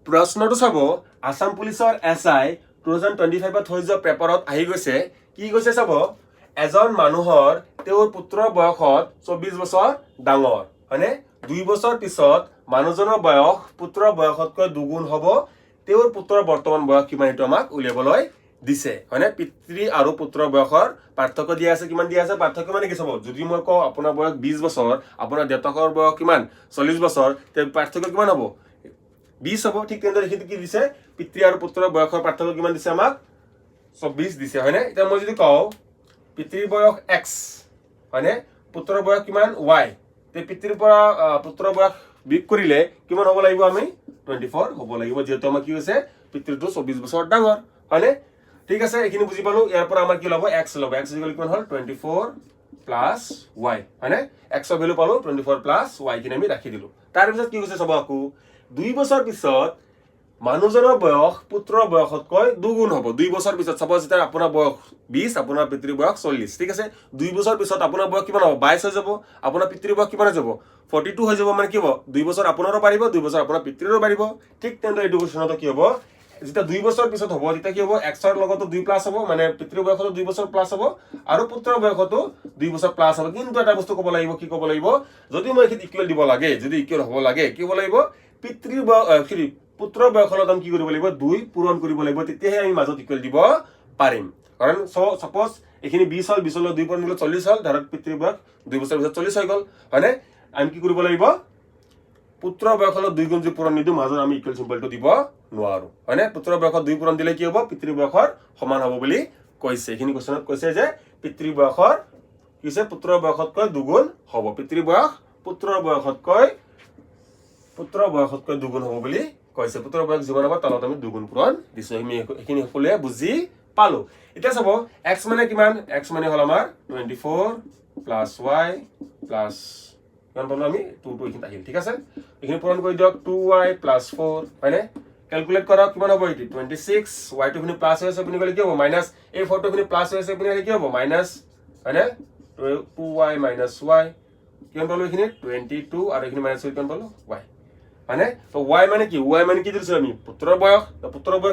প্ৰশ্নটো চাব আসাম পুলিচৰ SI 2025ত হৈ যোৱা পেপাৰত আহি গৈছে কি কৈছে চাব এজন মানুহৰ তেওঁৰ পুত্ৰৰ বয়সত 24 বছৰ ডাঙৰ হয়নে 2 বছৰ পিছত মানুহজনৰ বয়স পুত্ৰৰ বয়সতকৈ দুগুণ হ'ব তেওঁৰ পুত্ৰৰ বৰ্তমান বয়স কিমান সেইটো আমাক উলিয়াবলৈ দিছে হয়নে পিতৃ আৰু পুত্ৰৰ বয়সৰ পাৰ্থক্য দিয়া আছে কিমান দিয়া আছে পাৰ্থক্য মানে কি চাব যদি মই কওঁ আপোনাৰ বয়স 20 বছৰ আপোনাৰ দেউতাকৰ বয়স কিমান 40 বছৰ তে পাৰ্থক্য কিমান হ'ব 20 হ'ব ঠিক তেনেদৰে এইটো কি দিছে পিতৃ আৰু পুত্ৰৰ বয়সৰ পাৰ্থক্য কিমান দিছে আমাক 24 দিছে হয়নে এতিয়া মই যদি কওঁ পিতৃৰ বয়স x হয়নে পুত্ৰৰ বয়স কিমান y তে পিতৃৰ পৰা পুত্ৰৰ বয়স বিয়োগ কৰিলে কিমান হ'ব লাগিব আমি 24 হ'ব লাগিব যেহেতু আমাৰ কি হৈছে পিতৃটো 24 বছৰ ডাঙৰ হয়নে ঠিক আছে এইখিনি বুজি পালো ইয়াৰ পৰা আমাৰ কি ল'ব x ল'ব x কিমান হ'ল 24 প্লাস y হয়নে x ৰ ভ্যালু পালো 24 প্লাস y কিনে আমি ৰাখি দিলো তাৰ পিছত কি হৈছে চাব আকু 2 বছৰ পিছত মানুহজনৰ বয়স পুত্ৰৰ বয়সতকৈ দুগুণ হ'ব 2 বছৰ পিছত চাব যেতিয়া আপোনাৰ বয়স 20 আপোনাৰ পিতৃৰ বয়স 40 ঠিক আছে 2 বছৰ পিছত আপোনাৰ বয়স কিমান হ'ব 22 হৈ যাব আপোনাৰ পিতৃৰ বয়স কিমান হৈ যাব 42 হৈ যাব মানে কি হ'ব 2 বছৰ আপোনাৰো পাৰিব 2 বছৰ আপোনাৰ পিতৃৰো পাৰিব ঠিক তেনেদৰে এইটো কোৱেশ্যনটো কি হ'ব যেতিয়া 2 বছৰ পিছত হ'ব তেতিয়া কি হ'ব x ৰ লগতো 2 প্লাস হ'ব মানে পিতৃৰ বয়সতো 2 বছৰ প্লাস হ'ব আৰু পুত্ৰৰ বয়সতো 2 বছৰ প্লাস হ'ব কিন্তু এটা বস্তু ক'ব লাগিব কি ক'ব লাগিব যদি মই এখিত ইকুৱেল দিব লাগে যদি ইকুৱেল হ'ব লাগে কি হ'ব লাগিব পিতৃৰ বয়স পুত্ৰৰ বয়সৰ লগত কি কৰিব লাগিব 2 পূৰণ কৰিব লাগিব তেতিয়াহে আমি মাজত ইকুৱেল দিব পাৰিম কাৰণ সপোজ এখিনি 20 হ'ল 20 লৈ 2 পূৰণ কৰিলে 40 হ'ল ধৰক পিতৃৰ বয়স 2 বছৰ পিছত 40 হৈ গ'ল হয়নে আমি কি কৰিব লাগিব পুত্ৰৰ বয়সৰ 2 গুণ যদি পূৰণ নিদিওঁ মাজত আমি ইকুৱেল চিম্বলটো দিব নোৱাৰো হয়নে পুত্ৰৰ বয়সত 2 পূৰণ দিলে কি হ'ব পিতৃৰ বয়সৰ সমান হ'ব বুলি কৈছে এখিনি কোৱেশ্যনত কৈছে যে পিতৃৰ বয়সৰ কিছে পুত্ৰৰ বয়সতকৈ দুগুণ হ'ব পিতৃৰ বয়স পুত্ৰৰ বয়সতকৈ দুগুণ হ'ব বুলি কৈছে পুত্ৰৰ বয়স যিমান হ'ব তলত আমি দুগুণ পূৰণ দিছো আমি এখিনি সকলোৱে বুজি পালো এতিয়া চাব x মানে কিমান x মানে হ'ল আমাৰ 24 প্লাস y প্লাস কিমান পালো আমি 2 2 এখিনি আহিল ঠিক আছে এখিনি পূৰণ কৰি দিয়ক 2y প্লাস 4 হয়নে ক্যালকুলেট কৰক কিমান হ'ব এটি 26 y টো খিনি প্লাস হৈ আছে আপুনি গলে কি হ'ব মাইনাস এই 4 টো খিনি প্লাস হৈ আছে আপুনি কি হ'ব মাইনাস হয়নে 2y minus y কিমান পালো এখিনি 22 আৰু এখিনি মাইনাস কিমান পালো y মানে তো y মানে কি দিছো আমি পুত্ৰৰ বয়স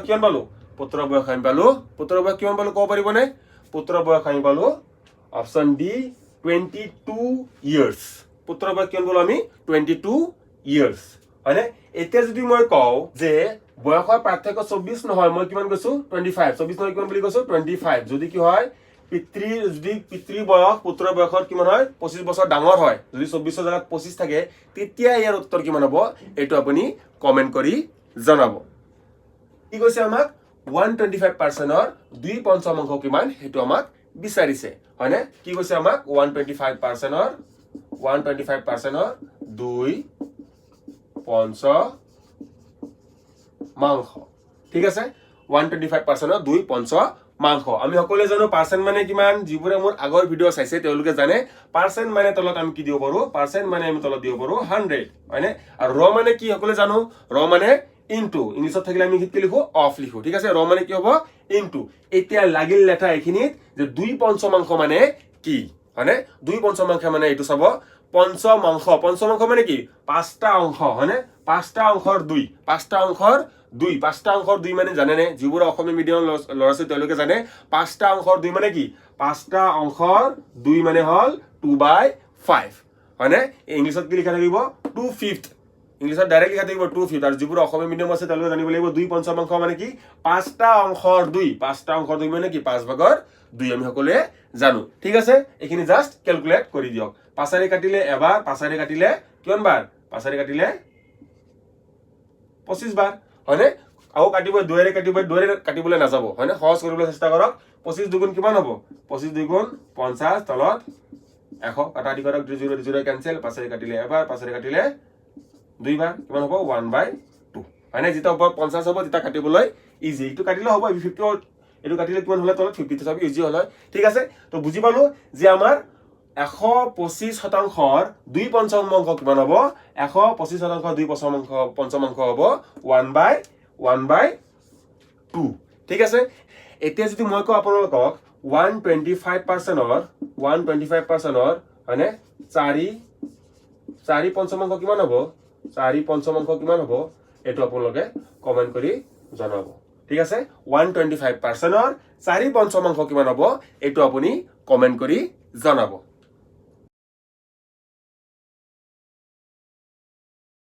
কিমান পালো পুত্ৰৰ বয়স আমি পালো পুত্ৰৰ বয়স কিমান পালো ক'ব পাৰিবনে পুত্ৰৰ বয়স আমি পালো অপচন ডি 22 ইয়াৰ্স পুত্ৰৰ বয়স কিমান পালো আমি 22 ইয়াৰ্স হয়নে এতিয়া যদি মই কওঁ যে বয়সৰ পাৰ্থক্য 24 নহয় মই কিমান কৈছো 25 24 নহয় কিমান বুলি কৈছো 25 যদি কি হয় পিতৃ বয়স পুত্ৰৰ বয়সত কিমান হয় 25 বছৰ ডাঙৰ হয় যদি 24 জাগাত 25 থাকে তেতিয়া ইয়াৰ উত্তৰ কিমান হ'ব এটো আপুনি কমেন্ট কৰি জনাব কি কৈছে আমাক 125% ৰ 2 পঞ্চমাংশ কিমান হেতু আমাক বিচাৰিছে হয়নে কি কৈছে আমাক 125% ৰ 2 পঞ্চমাংশ ঠিক আছে 125% ৰ 2 পঞ্চমাংশ আমি সকলোৱে জানো পাৰ্সেন্ট মানে কিমান যিবোৰে মোৰ আগৰ ভিডিও চাইছে তেওঁলোকে জানে পাৰ্সেন্ট মানে তলত আমি কি দিব পাৰো পাৰ্সেন্ট মানে আমি তলত দিব পাৰো 100 হয়নে আৰু ৰ মানে কি সকলোৱে জানো ৰ মানে ইনটু ইংলিশত থাকিলে আমি কি লিখো অফ লিখো ঠিক আছে ৰ মানে কি হ'ব ইনটু এতিয়া লাগিল লেঠা এখিনিত যে 2 পঞ্চমাংশ মানে কি হয়নে 2 পঞ্চমাংশ মানে এটো চাব পঞ্চমাংশ মানে কি পাঁচটা অংশ হয়নে পাঁচটা অংশৰ 2 পাঁচটা অংশৰ 2 মানে জানে নে যিবোৰ অসমীয়া মিডিয়াম লৰাছে তেওঁলোকে জানে পাঁচটা অংশৰ 2 মানে কি পাঁচটা অংশৰ 2 মানে হল 2/5 হয়নে ইংলিশত কি লিখা থাকিব 2/5 ইংলিশত ডাইৰেক্ট লিখা থাকিব 2/5 আৰু যিবোৰ অসমীয়া মিডিয়াম আছে তেওঁলোকে জানিব লাগিব 2 পঞ্চমাংশ মানে কি পাঁচটা অংশৰ 2 মানে কি 5 ভাগৰ 2 আমি সকলোৱে জানো ঠিক আছে এখিনি জাস্ট ক্যালকুলেট কৰি দিয়ক পাছাৰে কাটিলে এবাৰ পাছাৰে কাটিলে কিমান বাৰ পাছাৰে কাটিলে 25 বাৰ হয়নে আও কাটিব দুইৰে কাটিবলৈ নাযাব হয়নে সহজ কৰিবলৈ চেষ্টা কৰক 25 দুগুণ কিমান হ'ব 25 দুগুণ 50 তলত 100 কাটা দি কৰক 0 কেনসেল পাছাৰে কাটিলে এবাৰ পাছাৰে কাটিলে দুইবাৰ কিমান হ'ব 1/2 হয়নে যেটা ওপৰত 50 হ'ব তেটা কাটিবলৈ ইজি ইটো কাটিলে হ'ব 50 এটো কাটিলে কিমান হলে তলত 50 সব ইজি হল ঠিক আছে তো বুজি পালো যে আমাৰ 125% 2 পঞ্চমাংশ কিমান হ'ব 125% 2 পঞ্চমাংশ হ'ব 1/2 ঠিক আছে এতিয়া যদি মই কও আপোনালোকক 125% হয়নে 4 পঞ্চমাংশ কিমান হ'ব 4 পঞ্চমাংশ কিমান হ'ব এইটো আপোনালোকে কমেণ্ট কৰি জনাব ঠিক আছে 125% 4 পঞ্চমাংশ কিমান হ'ব এইটো আপুনি কমেণ্ট কৰি জনাব